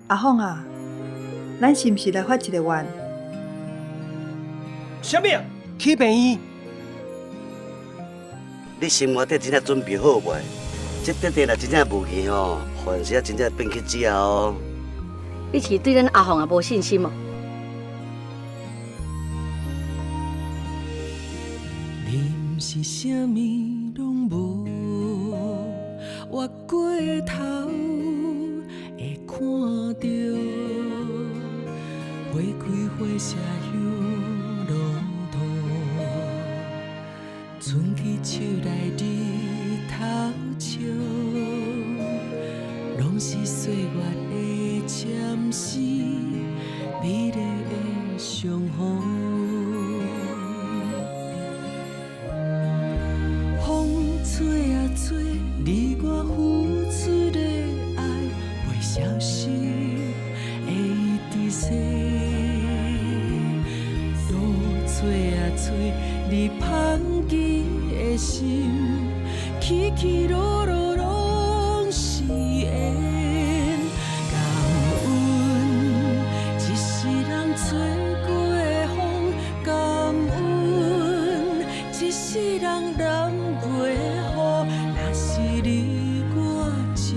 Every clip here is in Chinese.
阿凤啊，咱是毋是来发一个愿？什么？去病院？你生活底真正准备好袂？这块地若真正无去吼，凡事真正变去食哦。你是对咱阿凤也无信心哦？你毋是啥物拢无，越过头会看到，花开花谢又落土，春去秋来日头笑，拢是岁月的暂时，美丽的相逢。吹啊吹，你我付出的爱袂消失，会一直洗。雨吹啊吹，你放弃的心，起起落落拢是缘。感恩一世人吹过的风，感恩一世人揽过的雨。若是你我吃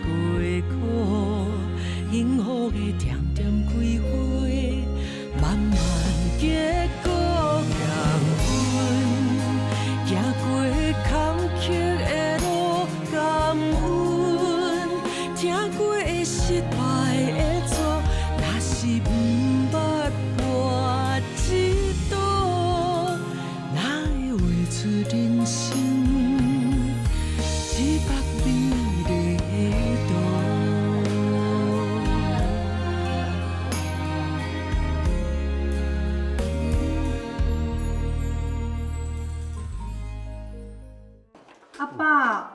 过苦，幸福的点点开花，慢慢结果。感恩行过坎坷的路，感恩听过的失败的错。若是不捌跋一道，哪会画出人生？一百美丽的图。阿爸，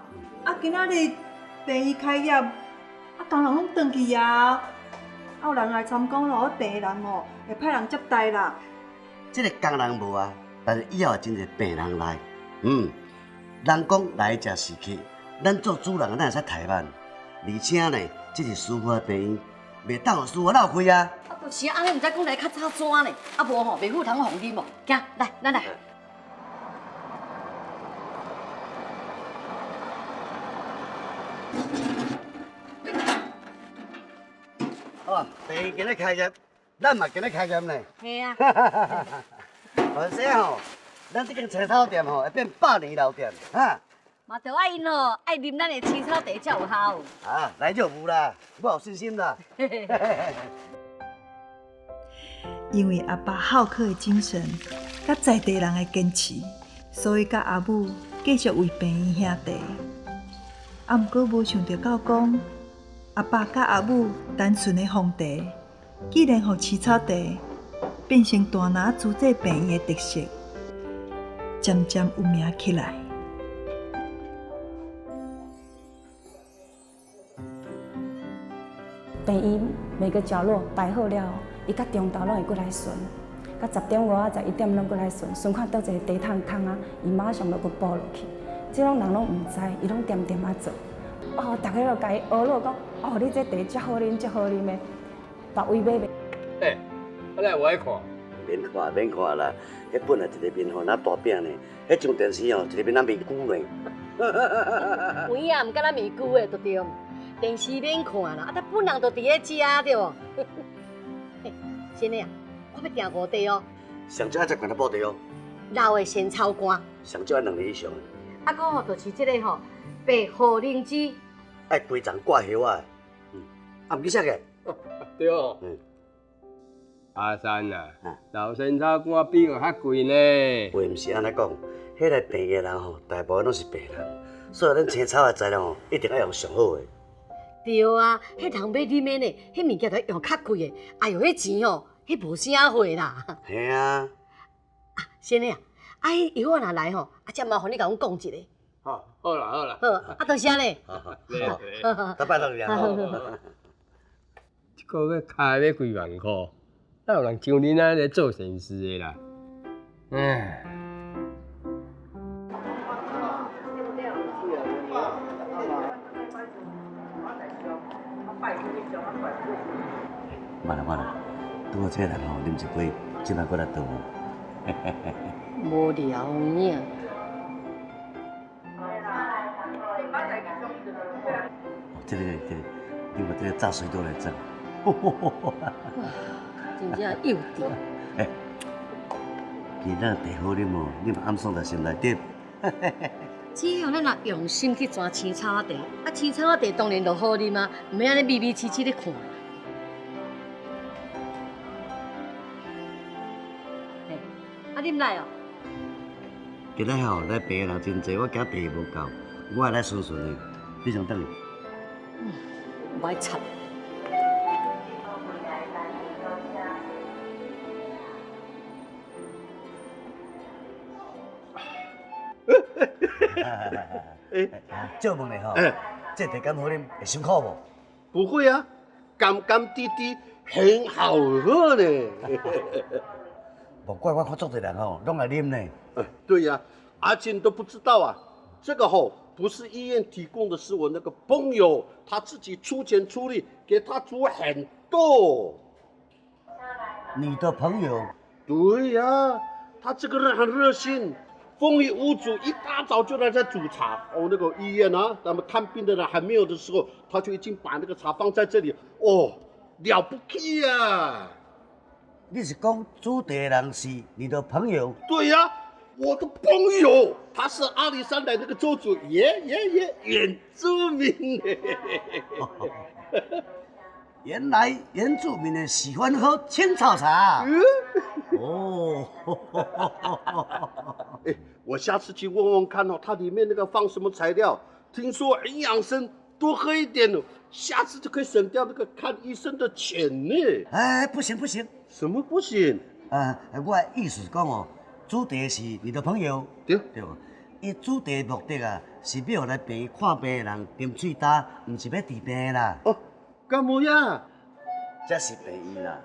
今仔日病院开业，工人拢转去啊。有人来参观咯，病人哦，会派人接待啦。这个工人无啊，但是以后真侪病人来，人讲来者是客，咱做主人咱会使怠慢，而且呢，这是司法病院，袂当互司法闹开啊。就是安尼，毋知讲来较早怎呢？无吼，袂赴通红啉哦。行，来，咱来。哦，病院今日开业，咱嘛今日开业呢。嘿啊。而且吼，咱这间青草店吼会变100年老店，哈。嘛着爱因吼，爱啉咱的青草茶才有效。啊，来就有啦，我有信心啦。因为阿爸好客的精神，甲在地人的坚持，所以甲阿母继续为病院兄弟。毋过无想到讲，阿爸甲阿母单纯的皇茶，竟然互青草茶变成大拿主治病院的特色，渐渐有名起来。病院每个角落摆好了，伊甲中昼拢会过来巡，甲10点外啊、11点拢过来巡，巡看倒一个茶桶啊，伊马上就去补落去。这种人拢毋知，伊拢点点啊做。哦，大家就甲伊学落讲，哦，你这茶真好啉，真好啉的，别位买袂。哎，我来我爱看。免看啦，迄本来一个面吼那大饼呢，迄上电视吼一个面那面久呢。边啊，毋敢若面久的，对对。电视免看啦，但本人就伫咧食对无？嘿，先生啊，我要订5茶哦。上少爱10罐的布袋哦。老的仙草干。上少爱2粒以上。啊，搁吼就是这个吼白茯苓汁。爱规丛挂叶啊。啊，唔记写个。对哦。阿三啊，老仙草干比个较贵呢。话毋是安尼讲，迄个病的人吼，大部分拢是病人，所以咱青草的材料吼，一定要用上好的。对啊，迄通买你免的，迄物件都用较贵的。哎哟，迄钱哦，迄无啥货啦。嘿啊。啊，先生啊，伊以后若来吼，才麻烦你甲阮讲一个。好，好啦好啦。好，多谢咧。拜拜老娘。一个月开要几万块，哪有人像恁安尼做善事的啦？唉。慢啦慢啦，拄好这个人吼啉一杯，即摆过来倒我。无聊呀。这个，你看这个炸水都来整。真正幼稚。哎，今仔茶好啉哦，你嘛暗爽在心内底。只要咱若用心去钻青草茶，青草茶当然就好啉啊，唔免安尼咪咪黐黐咧看。你毋来哦？今仔吼来病的人真济，我惊茶无够，我来顺顺的，你想等？唔爱插。借问你吼，这茶敢好啉，会伤苦无？不会啊，甘甘滴滴，很好喝呢。莫怪我看足多人吼，拢来啉呢。对呀、阿金都不知道啊，这个不是医院提供的，是我那个朋友他自己出钱出力给他煮很多。你的朋友？对呀、他这个人很热心，风雨无阻，一大早就来这煮茶。那个医院啊，咱们看病的人还没有的时候，他就已经把那个茶放在这里，了不起呀！你是讲煮茶的人是你的朋友？对呀、我的朋友，他是阿里山来那个州主，原住民。原来原住民的喜欢喝青草茶。哦。哎，我下次去问问看它里面那个放什么材料？听说营养深，多喝一点哦，下次就可以省掉那个看医生的钱呢。哎，不行不行。什么不行？我的意思是讲哦，煮茶是你的朋友，对对吧？伊煮茶的目的啊，是要来病看病的人啉水焦，唔是要治病啦。干么呀？这是病医啦。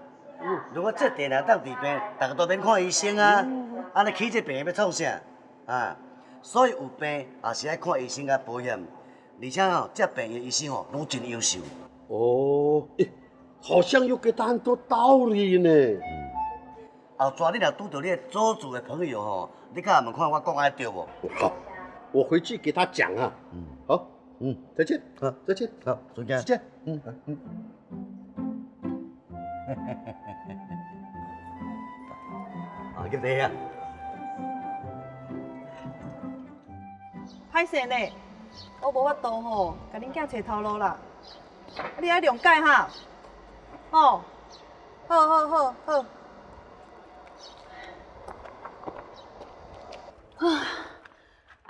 如果这茶若当治病，大家都免看医生啊。安尼起这病要创啥？所以有病也是爱看医生甲保险，而且这病的医生拢真优秀。好像又给他很多道理呢。后抓你若拄到你的祖祖的朋友你敢问看我讲的对无？好，我回去给他讲啊。好，再见。再见。好，再见。再见。入嚟啊！歹势呢，我无法度吼，甲恁囝找头路啦。你爱谅解哈。好，好。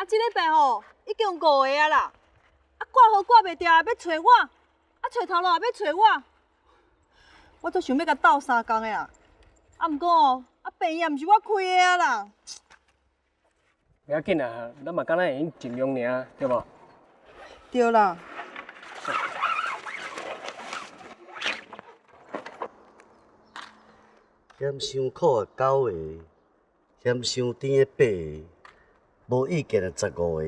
这礼拜吼已经5个啊啦，挂号挂袂掉，要找我，找头路也要找我。我都想要甲斗3工的啦，毋过病也毋是我开的啊啦。不要紧啊，咱嘛敢若会尽量尔，对无？对啦。嫌伤苦的9个，嫌伤甜的8个，无意见的15个。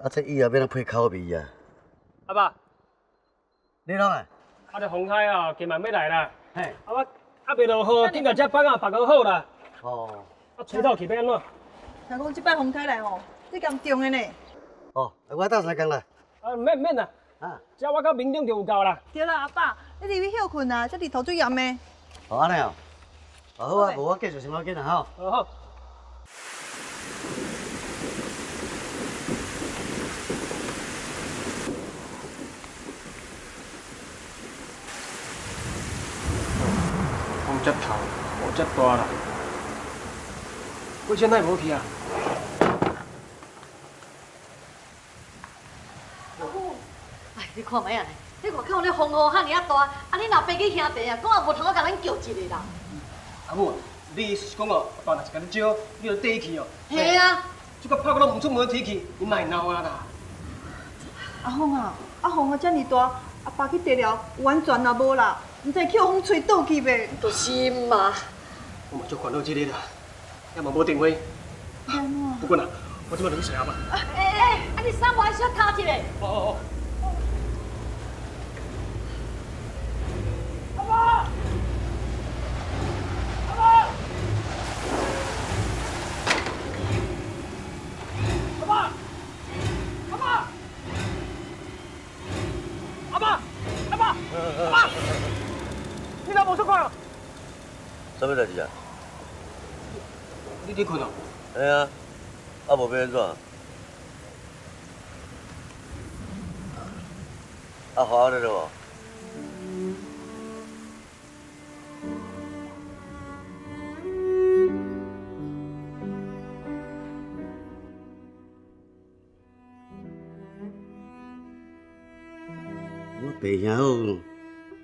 这以后要怎配口味啊？阿爸，你啷个？这洪海今晚要来啦。嘿。我未落雨，顶下这放放好好啦。吹透去要安怎？听讲即摆风台来吼，你咁重的呢？我斗3工啦。免啦。这我到明天就有够啦。对啦，阿爸，你入去休困啊，这日头最炎的。安尼好啊，无我继续先要紧啦吼。好。风遮透，雨遮大啦，我现在无去啊。你看卖啊，你外口咧风雨遐尔大，你若飞去兄弟啊，讲也无通甲咱叫一个啦。阿母，你意思是讲爸若是甲你招，你就缀去哦。系啊。这个拍到拢唔出门提去，你莫闹啊啦。阿凤啊，风遮尔大，阿爸去治疗完全也无啦，唔知去风吹倒去袂？就是嘛。我嘛足烦恼这个啦，也嘛无电话。不过啦，我即摆就去找阿爸。你衫无爱小擦一下。哦。爸，阿爸，阿爸，你哪无出看？什么代志啊？你伫困哦？哎呀，啊无要安怎？啊好了无？我病兄好，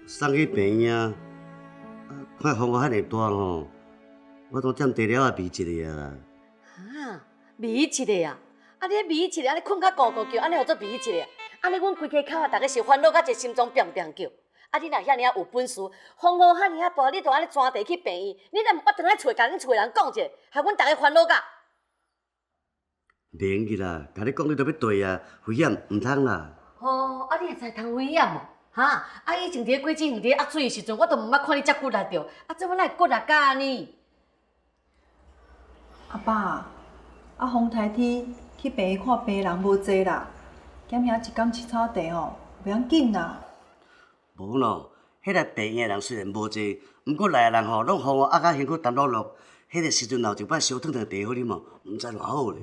送去病院啊，看风雨遐尼大吼，我都踮地了啊，迷一个啊。啊，迷一个啊！啊，你迷一个，安尼困较咕咕叫，安尼叫做迷一个。安尼阮规家口啊，逐个是烦恼甲一心中砰砰叫。啊，你若遐尔有本事，风雨遐尔大，你就安尼钻地去病院，你若毋捌转来找，甲恁厝人讲者，害阮逐个烦恼甲。袂用去啦，甲你讲你都要对啊，危险毋通啦。哦，啊，你会知通危险哦？哈，啊，以前伫咧果子园伫咧压水的时阵，我都毋捌看你遮骨力着，啊，这我哪会骨力甲安尼？阿爸，啊，风台天去病院看病人无济啦，减遐一工饲草地吼，袂要紧啦。无咯，迄个病院的人虽然无济，毋过来的人吼，拢互我压甲辛苦淡落落。迄个时阵有一摆烧烫烫茶好啉哦，毋知偌好咧。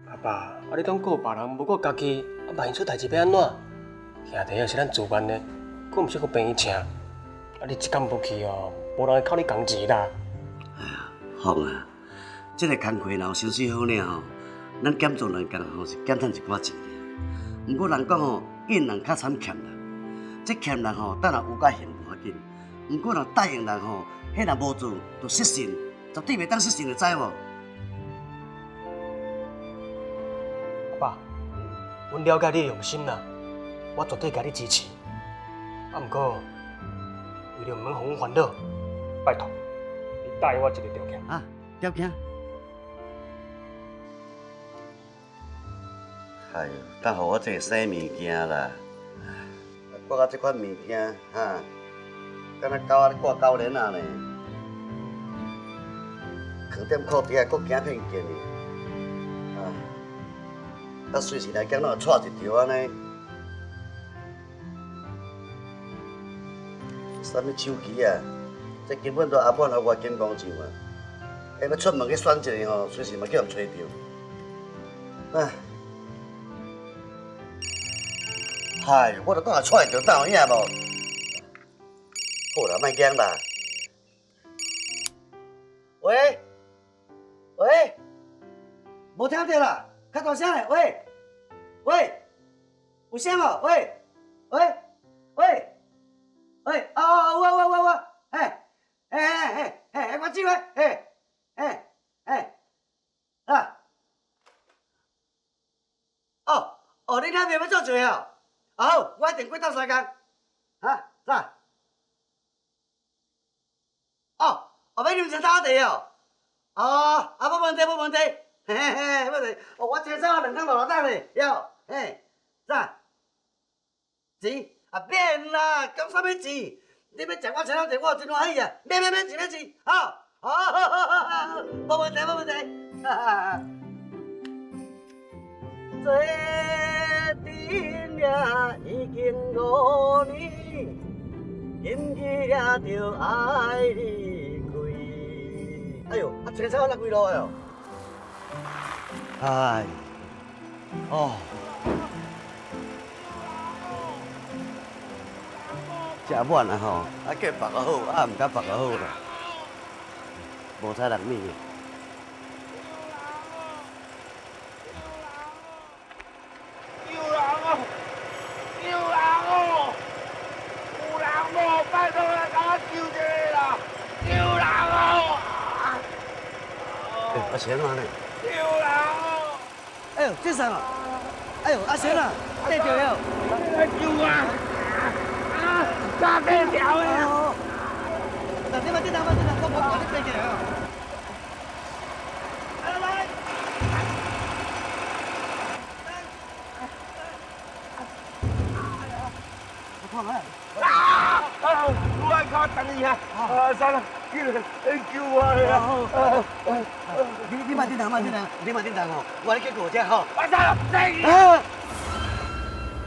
阿爸，啊你当顾别人，无顾家己，啊万一出代志要安怎？兄弟也是咱自愿的，佫毋是佫病院请。啊你一工无去哦，无人会靠你工钱啦。哎呀，放啊！这个工课若有收拾好呢吼，咱减做两工吼是减赚一寡钱尔。毋过人讲吼，应人较惨欠人。这欠人吼，等若有甲现无要紧。毋过若答应人吼，迄若无做就失信，绝对袂当失信，会知无？阿爸，阮了解你的用心啦，我绝对甲你支持。啊，毋过为了毋免互阮烦恼，拜托你答应我一个条件。啊，条件？哎呦，等互我这个洗物件啦。挂到这款物件，哈，敢若狗仔咧挂狗链啊呢，藏踮裤底下，搁惊骗见呢。啊，啊，随时来讲，拢会带一条安尼。啥物手机啊？这根本都阿婆和我健康上啊！下要出门去选一个吼，随时嘛叫人找着。啊！嗨，我著讲会带着，当有影无？好啦，莫惊啦。喂，喂，无听到啦，较大声嘞！喂，喂，有声无？喂，喂，喂，喂，我，我进来，啊，哦，你那边要做做哦？好，我一定过到3工，哈，啥？哦，要啉茶草茶哦？无问题，无问题，嘿，问题，我车走2趟落档咧，哟，嘿，啥？钱啊免啦，讲啥物钱？你要食我车头茶，我真欢喜啊！免钱，好，无问题，无问题，哈。做阵也已经5年，今日也着爱离开。哎呦，啊，车草哪几路哟？哎，哦。食晚啊吼，啊计别个好，啊毋敢别个好啦，无采人命。救人哦！救人哦！有人无？拜托来甲我救一个啦！救人哦！阿贤啊呢？救人哦！哎呦，这啥啊？哎呦，阿贤啊，得着了！来救我！炸飞条的啊！等你慢点，我把你背起来啊！来，我看看。我靠，等一下，算了，救我呀！你慢点哦，我来去过家哈。我操，这啊！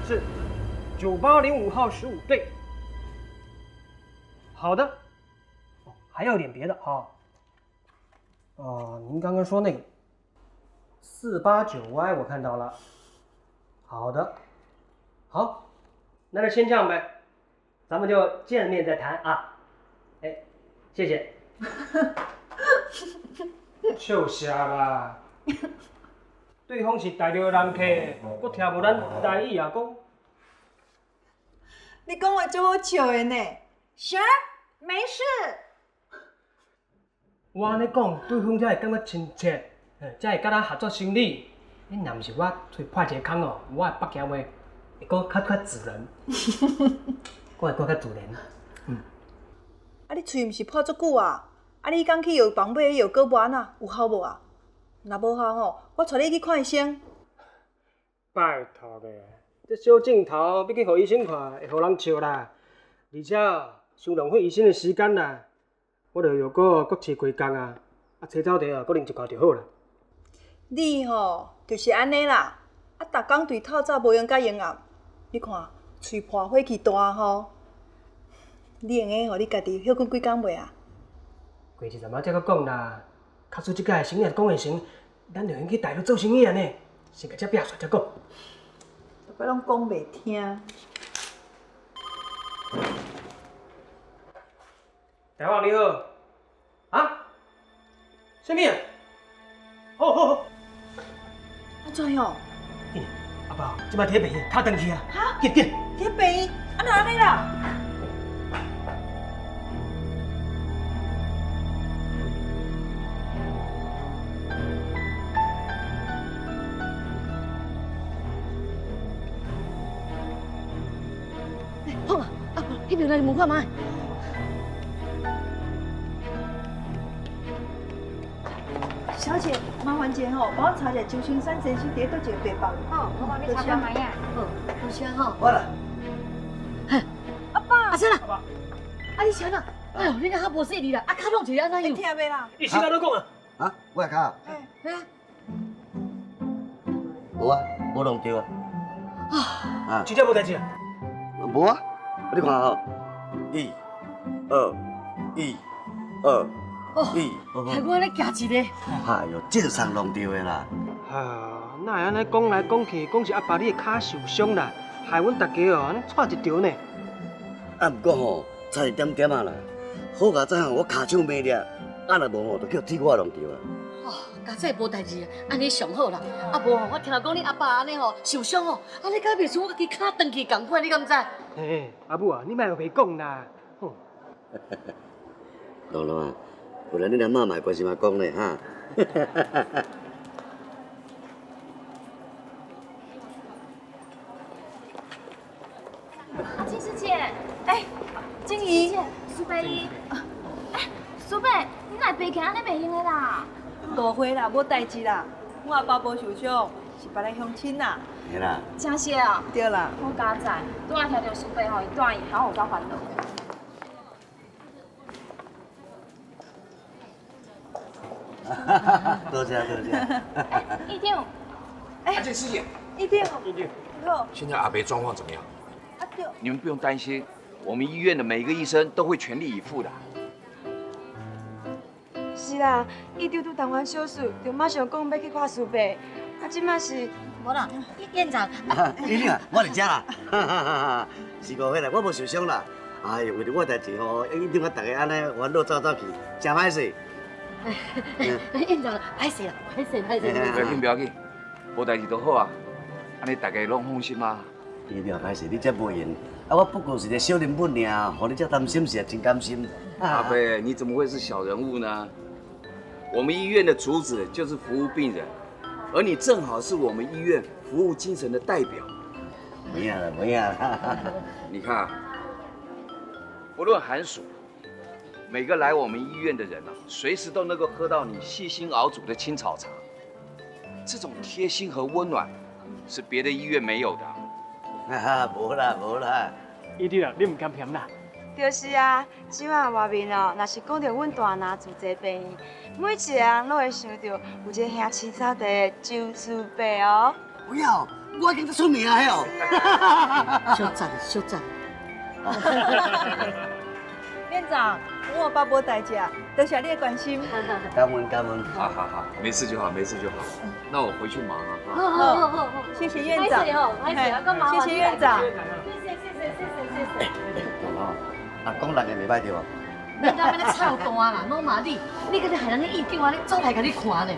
是， 9805号15对。好的。哦，还有点别的啊。您刚刚说那个489Y 我看到了。好的。好，那就先这样呗，咱们就见面再谈啊。哎，谢谢。笑啥啦？对方是大陆的人客，佫听无咱台语啊讲。你讲话足好笑的呢。Sure， 没事。我安尼讲，对方才会感觉亲切，才会甲咱合作生意。你若毋是我嘴破一个空哦，我的北京话会佫较自然，我会佫较自然。啊，你喙毋是破足久啊？啊，你刚去药房买药膏丸啊，有效无啊？若无效吼，我带你去看医生。拜托个，这小镜头要去互医生看，会互人笑啦。而且伤浪费医生的时间啦。我著药膏佫试几工啊，青草茶啊，佫啉一罐就好啦。你吼就是安尼啦，啊，逐工对透早无用甲用暗，你看喙破火气大吼。你用个互你家己休困几工袂啊？过一阵仔才佫讲啦，假使即届生意讲会成，咱就用去大陆做生意安尼，先甲这摒煞才讲。逐摆拢讲袂听。大王你好，啊？什么啊？好好好。安怎样？阿爸，即摆伫病院，卡登去啊！紧紧。伫病院，安怎安尼啦？好啊，阿婆，迄边来问看卖。小姐，麻烦姐吼，帮我查者周青山先生伫倒一个病房。哦，我帮你查看卖呀。好，多谢吼。我啦，阿爸，阿生啦，啊你谁啦？哎呦，你若较无细腻啦，啊卡弄一个安怎你样？听袂啦？你先甲我讲啊。啊，我的脚哎，无啊，无弄着啊。啊，真正无代志啊？无啊，你看吼，1、2、1、2、1，害我安尼夹一个。哎哟，正常弄着的啦。啊，哪会安尼讲来讲去，讲是阿爸你的脚受伤啦，害阮大家哦安尼错一条呢。啊，不过吼，差一点点啊啦。好佳哉吼，我骹手没了，啊若无吼，就叫替我弄着啊。哦，家姐无代志，安尼上好啦。啊无吼，我听人讲你阿爸安尼吼受伤哦，安尼敢袂输我家己脚断去共款，你敢知？嘿，阿母啊，你莫袂讲啦。龙龙啊，不然你阿妈嘛关心嘛讲咧哈。啊，金师姐，哎，静怡，苏贝姨，哎，苏贝，你来爬起安尼袂用的啦。误会啦，无代志啦。我阿爸无受伤，是别个乡亲啦。嘿啦，真是啊，对啦。好佳哉，拄仔听到苏贝吼，伊住院好有够烦恼。多谢多谢。一定。阿健师姐，一定，好。现在阿北状况怎么样？啊对。你们不用担心，我们医院的每一个医生都会全力以赴的。是啦，伊拄拄动完手术，就马上讲要去看苏伯。啊，即马是无啦，院长。你啊，我伫遮啦。是误会啦，我无受伤啦。哎呦，为着我代志吼，一定我大家安尼烦恼走去，真歹势。院长，歹势啦，歹势。不要紧，不要紧，无代志就好啊。安尼大家拢放心啊。医疗歹势，你遮无闲。啊，我不过是个小人物尔，互你遮担心是真甘心。阿贝，你怎么会是小人物呢？我们医院的主旨就是服务病人，而你正好是我们医院服务精神的代表。没影啦，没影啦。你看啊，不论寒暑，每个来我们医院的人啊，随时都能够喝到你细心熬煮的青草茶。这种贴心和温暖，是别的医院没有的。无啦，无啦。伊弟啊，你唔甘嫌啦？就是啊，即晚外面哦，若是讲到阮大拿住这病院，每一个人都会想到有一个兄青草地的周苏伯哦。不要，我已经出名了哟。小赞小赞。院长，我爸无代志，多谢你的关心。感恩感恩。好好好，没事就好，没事就好。那我回去忙啊。好，谢谢院长。谢谢院长。阿公人会袂歹对无？你那边咧臭大啦，老妈你个咧害人咧意见啊，咧走来甲你看咧。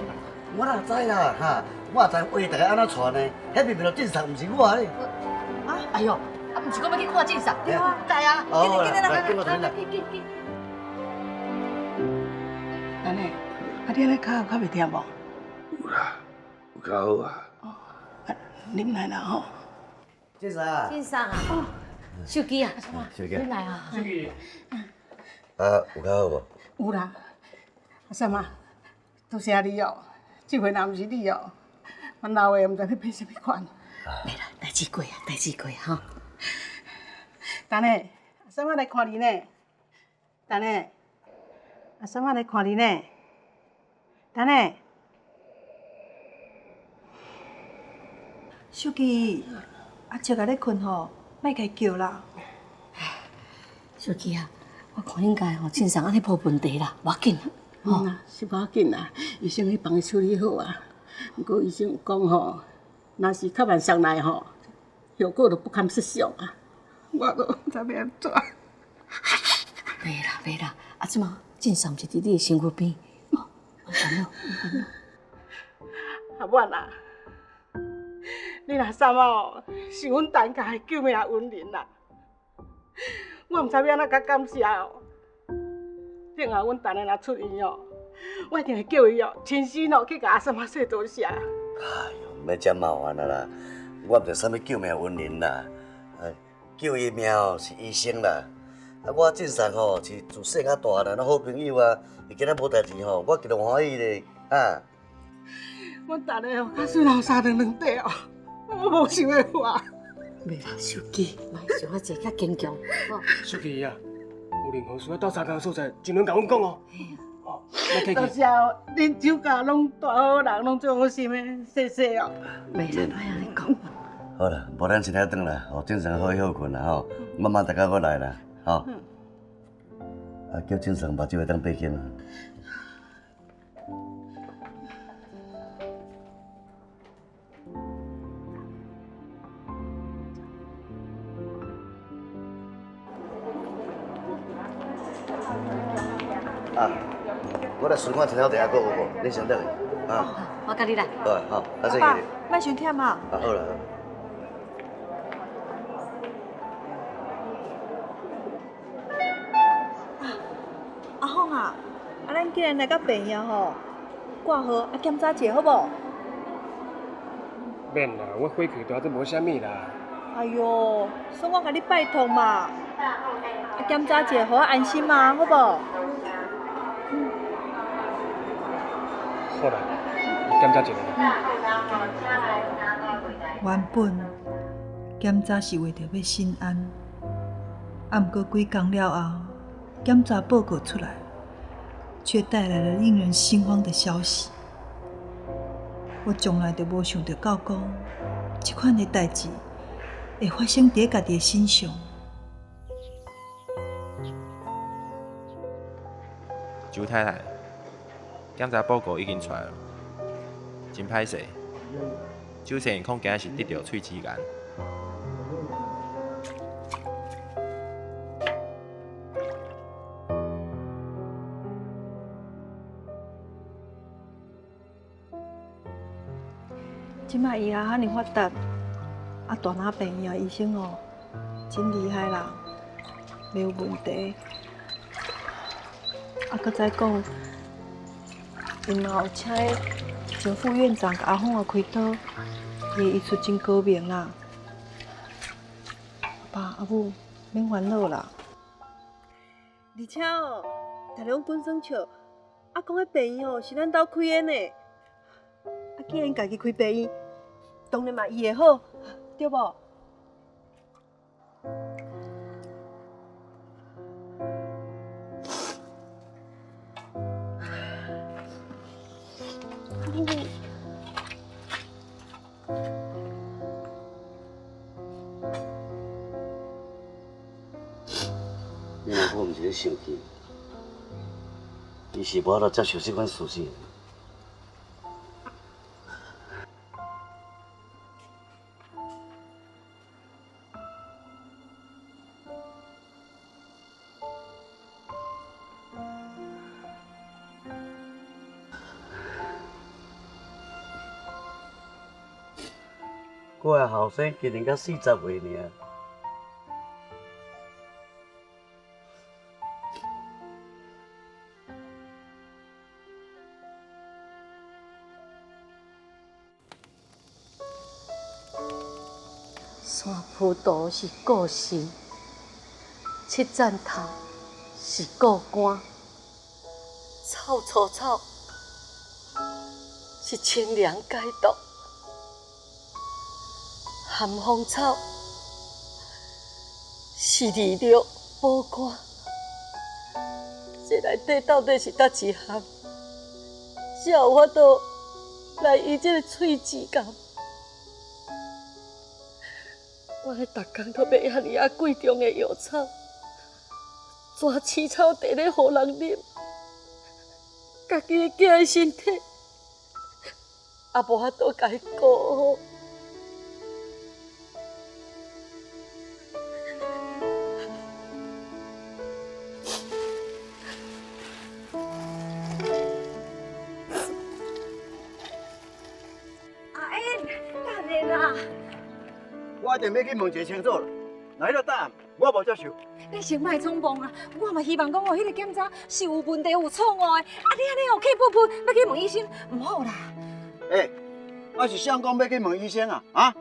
我哪知啦哈，我知话大家安怎传呢？迄边边正常，毋是我咧。啊，哎呦，啊，毋是讲要去看正常，对啊，来啊，紧来，紧来，紧。安尼，啊，你安尼脚有较袂忝无？有啦，有较好啊。啊，啉来啦吼。先生。先生啊，手机啊，手机。你来啊。手机。啊，有较好无？有啦，阿三啊，多谢你哦，这回若毋是你哦，阮老的毋知要变什么款。没啦，代志过啊，代志过哈。等下，阿三啊来看你呢。等下，阿三啊来看你呢。等下。小琪，阿叔啊咧困吼，莫甲伊叫啦。小琪啊，我看应该吼正常安尼无问题啦，无要紧啦。吼，是无要紧啦，医生去帮伊处理好啊。不过医生有讲吼，若是较慢上来吼，效果就不堪设想啊。我都毋知要安怎。袂啦，啊，即嘛正常是伫你的身躯边，哦，别烦恼。阿婉啊，你若三哦，是阮陈家的救命恩人啦。我毋知要安怎甲感谢哦。等下阮陈个若出院哦，我一定会叫伊哦，亲身哦去甲阿三仔说多谢。哎呦，免遮麻烦啦，我毋是啥物救命恩人啦，救伊命哦是医生啦。啊，我正常吼是自细到大啦，咱好朋友啊，伊今仔无代志吼，我极乐欢喜咧，啊。阮陈个哦，较水老三两块哦，我无想要花。袂啦，手机，莫想啊济，较坚强。小琪啊，有任何需要到三工所在，尽量甲阮讲哦。哦，莫客气。多谢哦，恁酒家拢大好人，拢做好心的，谢谢哦。袂啦，莫安尼讲。好啦，无咱先来转来，吼，正常好好困啦吼，慢慢大家过来啦，吼。啊，叫正常把这位当背肩啊。啊，我来顺看前头地下阁有无？你先等去啊。我甲你来。好啊，好，啊，谢爸谢。，莫伤忝啊。啊，好啦。阿凤啊，啊，咱既然来到病院吼，挂号啊检查者好无？免啦，我回去大都无啥物啦。哎哟，所以我甲你拜托嘛，啊检查者，互我安心嘛，好无？好啦，检查一下。原本检查是为着要心安，啊，毋过几工了后，检查报告出来，却带来了令人心慌的消息。我从来就无想到到讲，这款的代志会发生伫家己的身上。周太太，检查报告已经出来了，真歹势。周生恐惊是得到喙齿癌。即摆医学遐尼发达，啊大哪病院医生哦，真厉害啦，没有问题。啊，搁再讲，因嘛有请前副院长甲阿凤啊开刀，伊医术真高明啦。爸阿母免烦恼啦。而且哦，大家本身笑，阿公的病院哦是咱兜开的呢。啊，既然家己开病院，当然嘛伊会好，对无？你若我毋是咧生气，伊是无法度接受这款事实。我的后生今年才40岁尔。山坡道是故事，七赞头是故官，草草草是清凉解毒，寒风草是利尿补肝。这内底到底是倒一项？才有法度来医这个喙齿感？我迄逐工都买遐尼贵重的药草，抓青草茶咧，互人啉，家己的囝的身体也无法度家己顾好。阿英，等下啦。我一定要去问一个清楚了。那迄个答案我无接受。你先莫匆忙啊！我嘛希望讲哦，迄个检查是有问题、有错误的。啊，你安尼哦，气噗噗，要去问医生，唔好啦。我是想讲要去问医生啊！啊！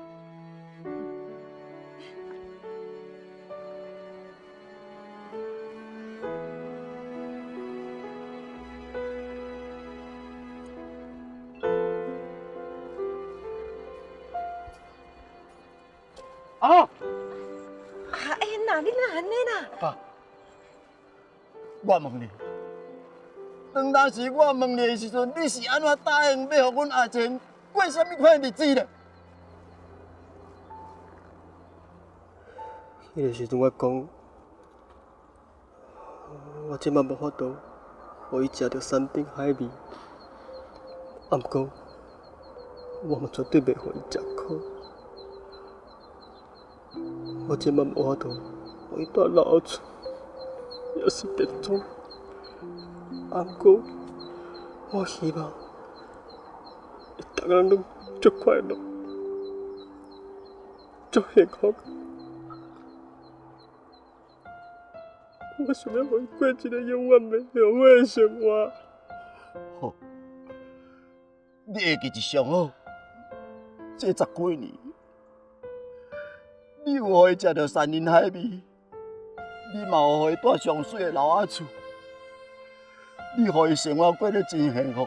阿英呐，你哪安尼啦？爸，我问你，当时我问你的时阵，你是安怎答应要互阮阿钱过什么款日子咧？迄个时阵我讲，我即摆无法度，互伊食着山顶海味。啊，毋过，我嘛绝对袂互伊食苦。我即摆无法度，互伊住老厝，也是别种。啊，毋过，我希望，伊逐个人拢足快乐，足幸福。我想要互伊过一个永远袂后悔的生活。好，你会记是上好。这10几年，你有互伊食到山珍海味，你嘛有互伊住上水的老仔厝，你互伊生活过得真幸福。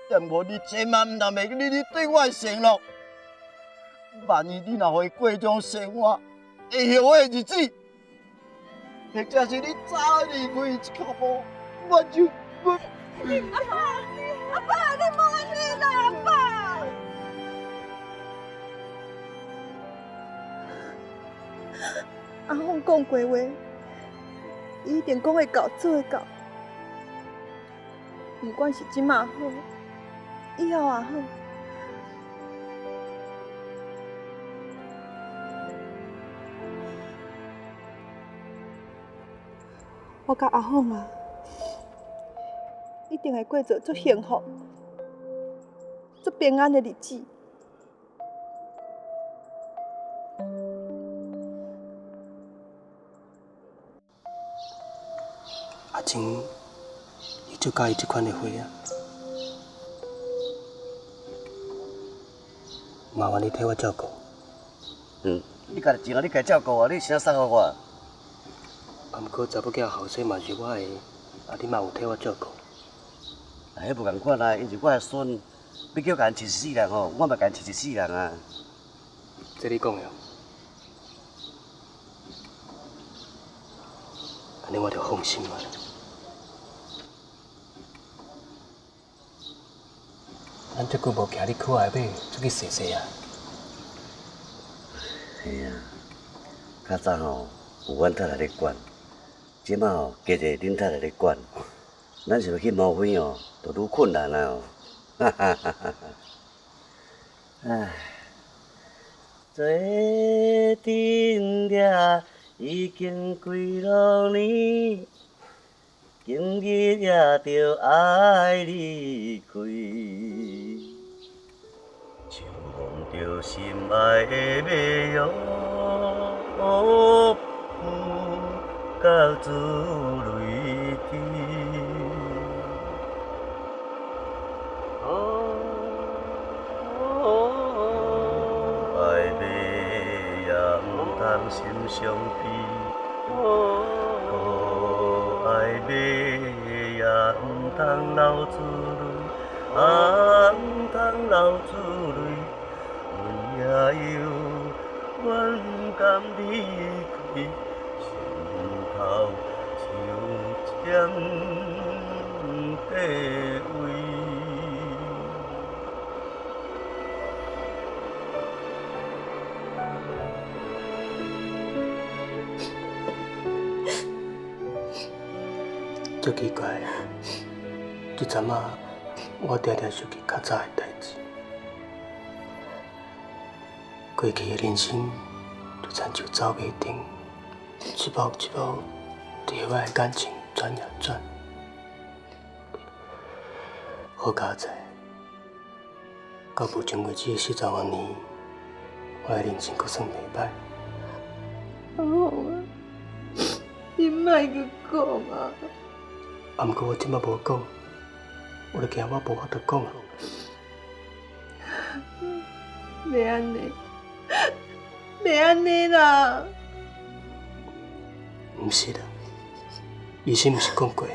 但无你千万毋通袂记你对我的承诺。万一你若互伊过这种生活，会后悔的日子。或者是你早离开一脚步，我就我。阿爸，你莫安尼啦，阿爸。阿凤讲过话，伊一定讲会到，做会到。不管是即马好，以后也好。我甲阿凤啊，一定会过着足幸福、足平安的日子。阿晴，伊足介意即款的花啊，麻烦你替我照顾。你家己种啊，你家照顾啊，你啥送互我？啊，毋过查某囝后生嘛是我的，啊，你嘛有替我照顾。啊，迄无共款啊，因是我的孙，要叫家己饲一世人吼，我嘛家己饲一世人啊。这你讲的，安尼我就放心了。咱这久无徛你可爱马出去踅踅啊？嘿啊，较早吼有阮太太咧管，即马哦，加一个恁太太咧管，咱想要去冒险哦，就愈困难啊哦。哈哈哈哈！唉，做阵了已经几落年，今日也着爱离开，像望着心爱的美容。到珠泪滴，爱美也唔通心伤悲，爱美也唔通流珠泪，唔通流珠泪，阮也有阮唔甘离开。头像尖地位，足奇怪，即阵仔我常常想起较早的代志，过去的人生就亲像走马灯。一步一步，伫我的感情转呀转，好佳哉！到目前为止的40多年，我的人生阁算袂歹。好啊，你莫去讲啊！啊，毋过我即摆无讲，我就惊我无法度讲啊。袂安尼，袂安尼啦！毋是啦，医生毋是讲过，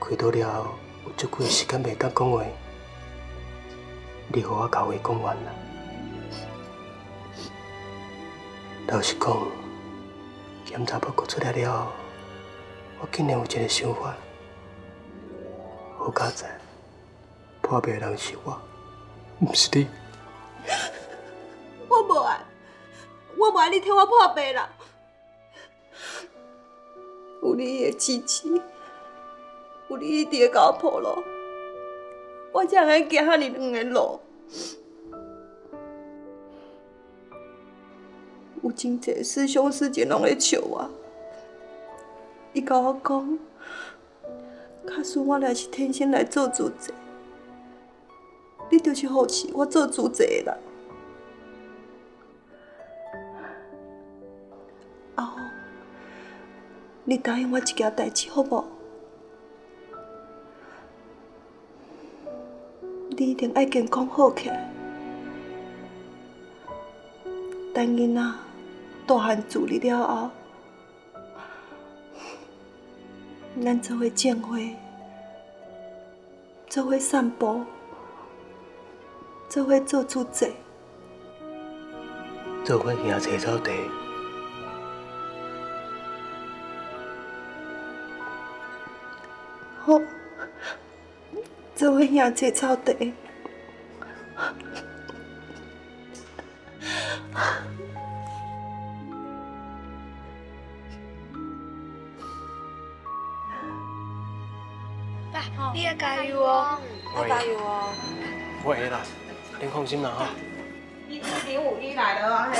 开刀了后有足久的时间袂当讲话，你互我交话讲完啦。老实讲，检查报告出来了后，我竟然有一个想法，好佳哉，破病的人是我，毋是你。我无爱你替我破病啦。有你的支持，有你一直会甲我铺路，我才会行遐尼长的路。有真侪师兄师姐拢咧笑我，伊甲我讲，假使我若是天生来做主宰，你就是好饲我做主宰的人。阿红，你答应我一件代志好无？你一定爱健康好起来。等囡仔大汉自立了后，咱做伙种花，做伙散步，做伙做主宰，做伙行青草地。好，做伙行青草地。爸，你要加油哦！要加油哦！我会啦，您放心啦哈。105来了啊嘿！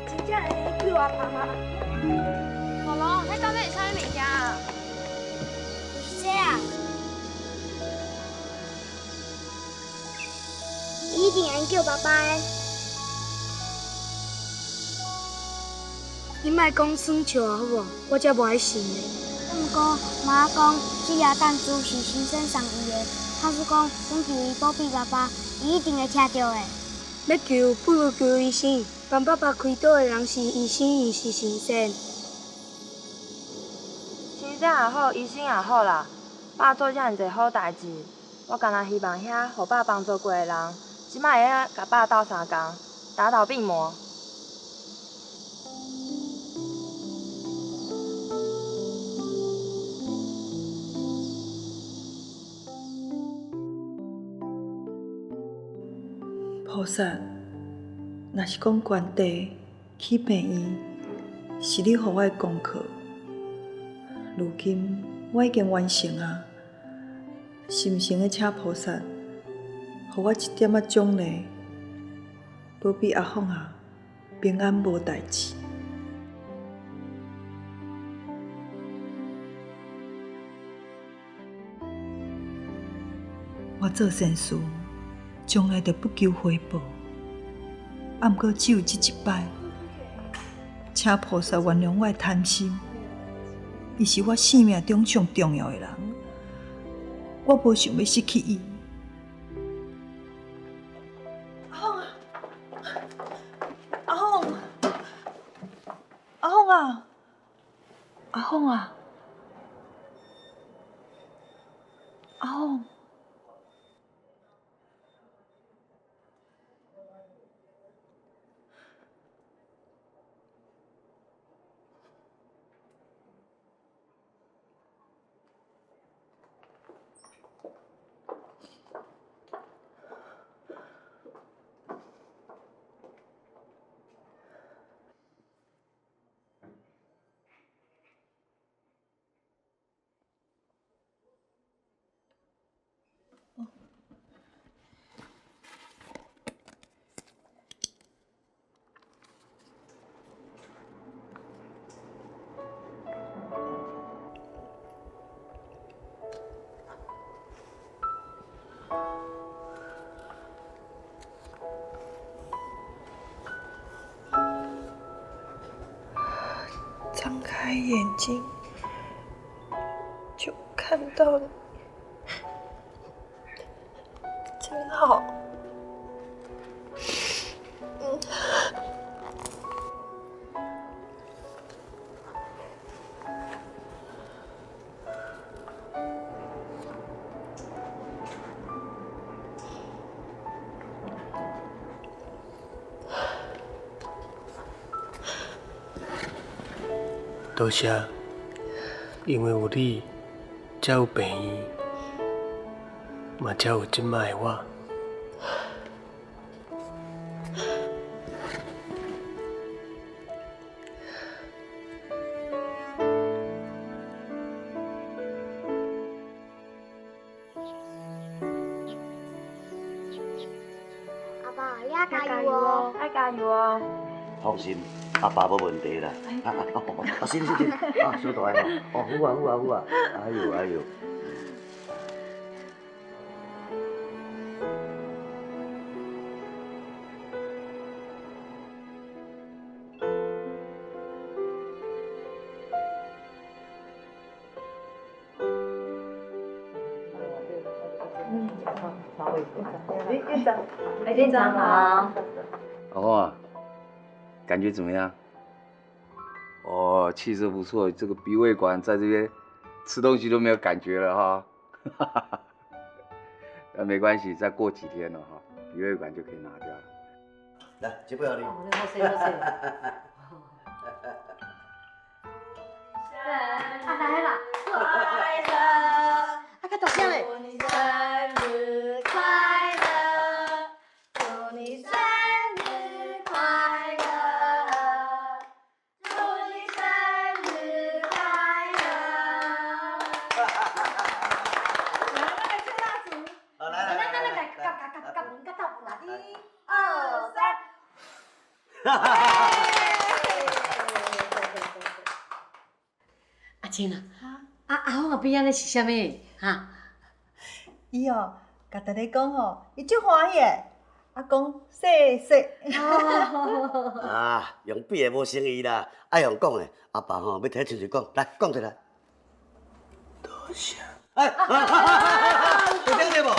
真正会救我爸妈。宝龙，迄到底是啥物物件啊？就是这啊！一定会救爸爸的。你莫讲耍笑啊，好无？我才无爱信呢。不过妈讲，这夜弹珠是先生送伊的，他是讲阮求伊保庇爸爸，伊一定会听到的。要求不如求医生，帮爸爸开刀的人是医生，毋是先生。先生也好，医生也好啦，爸做遮尔侪好代志，我干那希望遐互爸帮助过的人，即摆会晓甲爸斗相共，打倒病魔。菩萨，若是讲原地去病院是你予我的功课，如今我已经完成啊！心诚的请菩萨，予我一点仔奖励，保庇阿凤啊平安无代志。我做善事，从来就不求回报。啊，毋过只有这一摆，请菩萨原谅我的贪心。伊是我生命中上重要的人，我无想要失去伊。阿凤啊，阿凤，阿凤啊，阿凤啊，阿凤。张开眼睛，就看到你，真好。多谢，因为有你，才有病院，嘛才有今摆的我。阿爸，你要加油哦！爱加油哦！放心，阿爸无问题啦。行，小大个好啊，哎呦。院长好。老公啊，感觉怎么样？哦，气色不错，这个鼻胃管在这边吃东西都没有感觉了哈。那没关系，再过几天了哈，鼻胃管就可以拿掉了。来，这杯给你。好势。来啦！快乐，啊，较大声嘞！祝你生日快乐，祝你生日快乐，祝你生日快乐。来，甲门甲倒来，一、二、三。阿青啊，阿凤后边安尼是啥物？哈？伊哦，甲大家讲吼，伊足欢喜的，啊讲细。啊，用比的无诚意啦，爱用讲的。阿爸吼要听亲自讲，来讲出来。多谢。有听到无？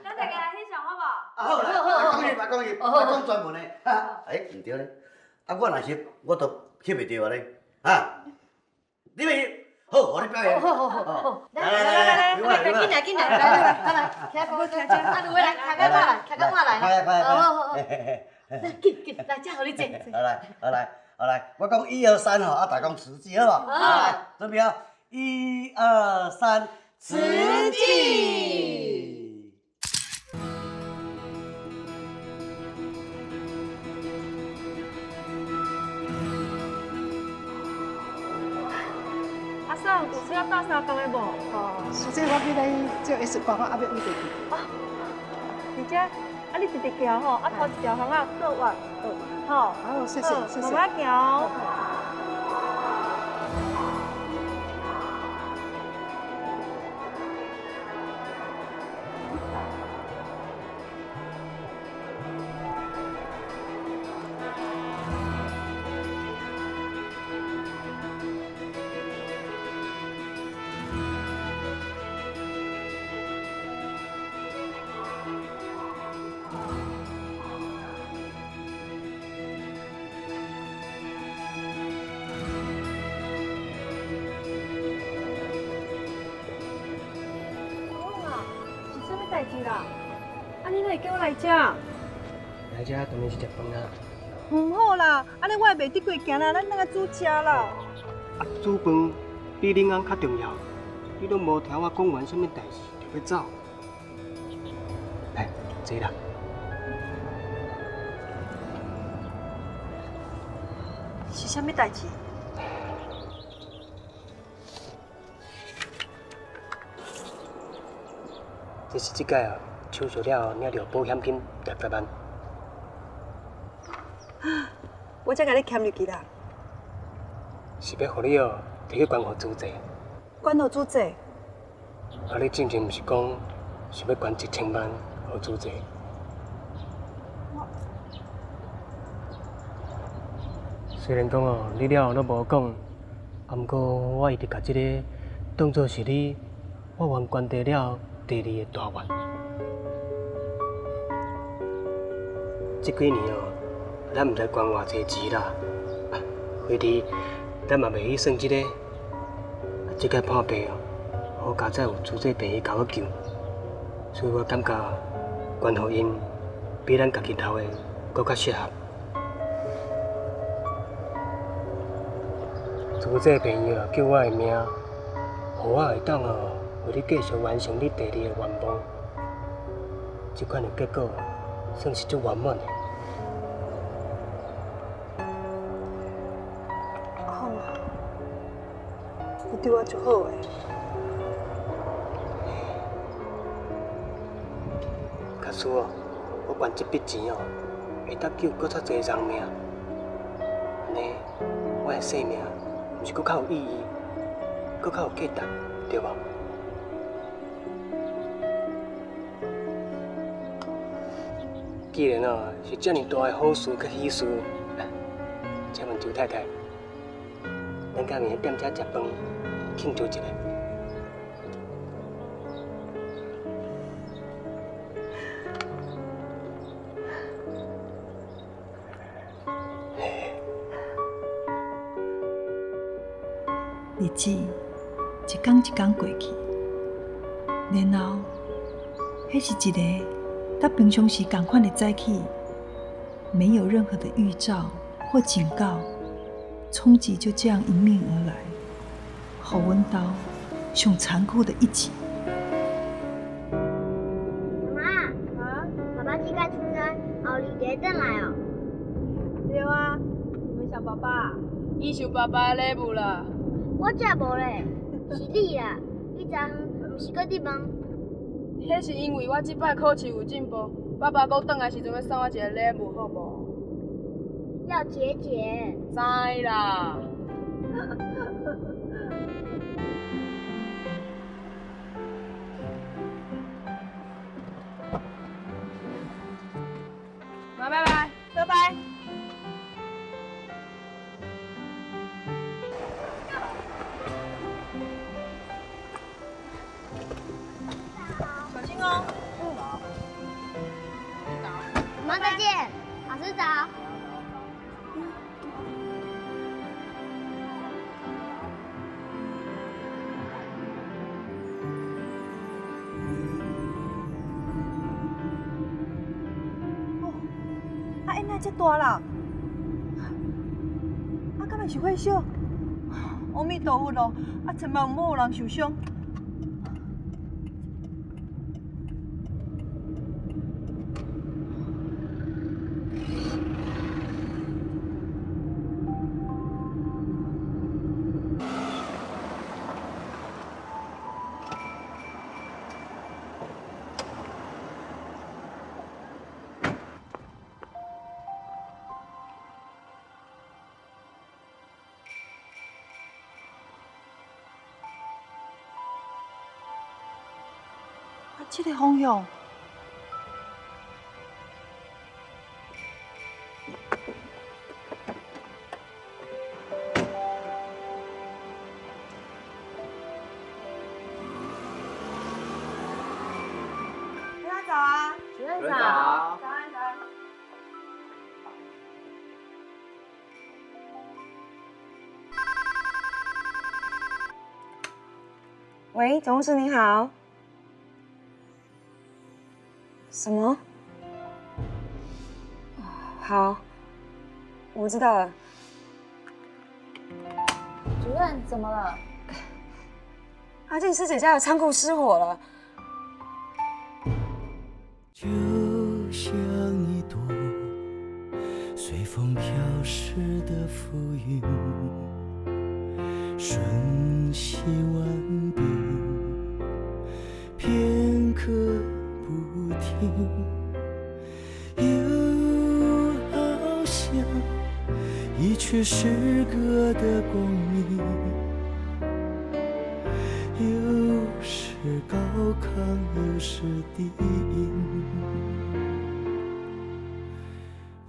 咱大家来欣赏好无？好来，我讲专门的。哎，唔对咧，啊我若翕，我都翕袂到咧，啊，你咪好，我你表演。好，来，紧来，来，徛好，徛这，啊，两位来，徛到我来，快，好，来，紧，来，这互你坐。好来，我讲1、2、3吼，啊，大家讲词句好无？来，准备好，1、2、3，词句。有需要搭三工的无？哦，实际我今日照 X 光，我还要为着去。而且，你直直行吼，头一条巷仔过弯，好，好，谢谢，谢谢。慢慢行哦。代志啦，你哪会叫我来遮？来遮当然是食饭啊。唔好啦，尼我也袂得过行啦，咱哪个煮食啦？煮饭比恁翁较重要，你都无听我讲完什么代志就要走。来，坐啦。是啥物代志？这是即届啊，手续了领着保险金60万。我才甲你签入去啦。是要互你哦，摕去关户租债。关户租债？你之前毋是讲想要关1000万互租债？虽然讲哦，你了后都无讲，毋过我一直甲即个当作是你我完关地了第2个大愿。这几年哦，咱毋知关偌济钱啦，回头咱嘛袂去算即个。即届破病哦，好佳哉有主治病医甲我救，所以我感觉关互因比咱家己头的搁较适合。主治病医哦救我的命，互我会当哦为你继续完成你第2个愿望。即款的结果算是足圆满的。好啊，你对我足好诶。假使哦，我捐这笔钱哦，会当救搁较侪人命，安尼我的生命毋是搁较有意义，搁较有价值，对无？既然哦是遮尔大的好事佮喜事，请问周太太，咱敢明踮遮食饭庆祝一下？日子一天一天过去，然后，迄是一个甲平常时同款的早起，没有任何的预兆或警告，冲击就这样迎面而来，好温刀上残酷的一击。妈，爸爸即摆出差，后2日转来哦。对啊，你们想爸爸？伊想爸爸的礼物啦。我才无咧，是你啦！你昨昏毋是搁伫问？迄是因为我即摆考试有进步，爸爸讲转来时阵要送我一个礼物，好无？要节俭。知啦。妈，拜拜，拜拜。小心哦。妈再见，老师早。因哪遮大啦？敢会是火烧？阿弥陀佛咯！千万毋好有人受伤。这个方向。大家早啊！主任早。早安，早安。喂，总务室您好。什么？好，我知道了。主任，怎么了？阿静师姐家的仓库失火了。就像一朵随风飘逝的浮云，瞬息万变，片刻不停，又好像一曲诗歌的光明，又是高亢，又是低吟。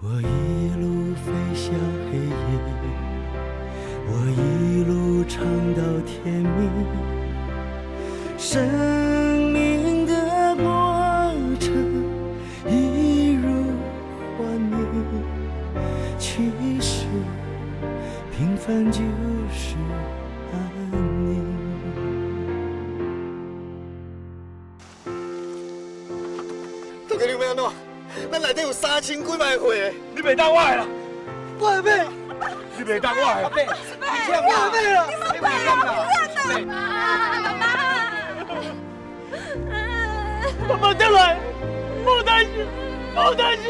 我一路飞向黑夜，我一路唱到天明。生命的过程一如幻影，其实平凡就是安宁。大家你要安怎？咱内底有3000几万货的，你袂当我的啦，我会买。你袂当我的啦，你欠我买啦，你袂当啦，爸爸进来，莫担心，莫担心。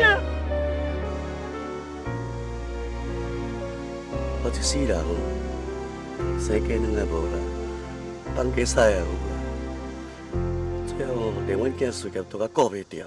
我一世人，生计软也无啦，放家屎也有啦，最后连阮囝事业都甲顾袂掉。